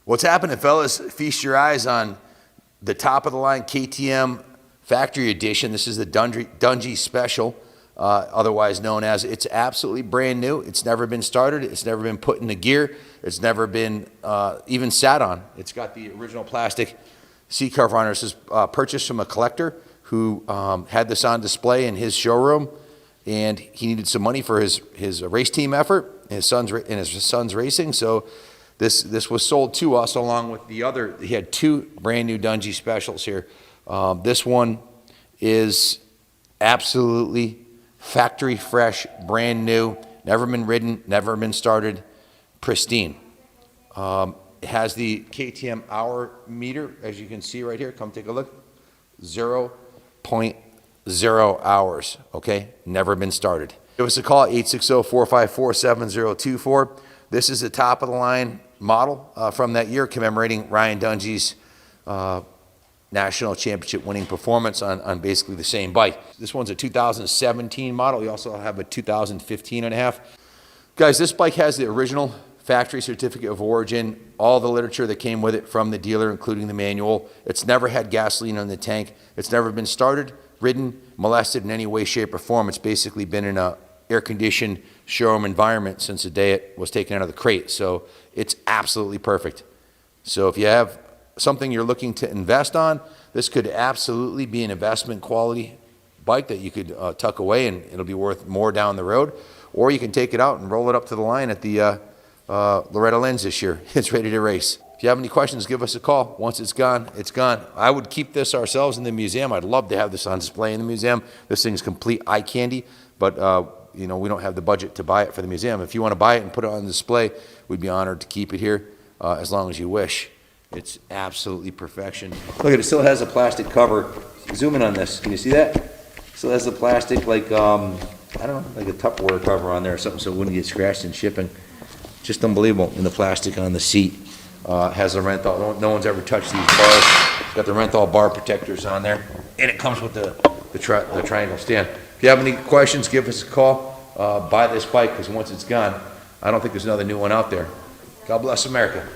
What's happening, fellas? Feast your eyes on the top of the line KTM Factory Edition. This is the Dungey Special, otherwise known as. It's absolutely brand new. It's never been started. It's never been put into gear. It's never been even sat on. It's got the original plastic seat cover on it. This is purchased from a collector who had this on display in his showroom, and he needed some money for his race team effort and his son's racing. So this was sold to us along with the other. He had two brand new Dungey Specials here. This one is absolutely factory fresh, brand new, never been ridden, never been started, pristine. It has the KTM hour meter, as you can see right here. Come take a look. 0.0 hours, okay? Never been started. Give us a call at 860-454-7024. This is the top of the line model from that year, commemorating Ryan Dungey's national championship winning performance on basically the same bike. This one's a 2017 model. We also have a 2015 and a half. Guys, this bike has the original factory certificate of origin, all the literature that came with it from the dealer, including the manual. It's never had gasoline on the tank. It's never been started, ridden, molested in any way, shape, or form. It's basically been in a air-conditioned showroom environment since the day it was taken out of the crate. So it's absolutely perfect. So if you have something you're looking to invest on, this could absolutely be an investment quality bike that you could tuck away, and it'll be worth more down the road. Or you can take it out and roll it up to the line at the Loretta Lynn's this year. It's ready to race. If you have any questions, give us a call. Once it's gone, it's gone. I would keep this ourselves in the museum. I'd love to have this on display in the museum. This thing's complete eye candy, but you know, we don't have the budget to buy it for the museum. If you want to buy it and put it on display, we'd be honored to keep it here as long as you wish. It's absolutely perfection. Look at it, still has a plastic cover. Zoom in on this. Can you see that? Still has the plastic, like, I don't know, like a Tupperware cover on there or something so it wouldn't get scratched in shipping. Just unbelievable. And the plastic on the seat has a Renthal. No one's ever touched these bars. It's got the Renthal bar protectors on there. And it comes with the triangle stand. If you have any questions, give us a call. Buy this bike, because once it's gone, I don't think there's another new one out there. God bless America.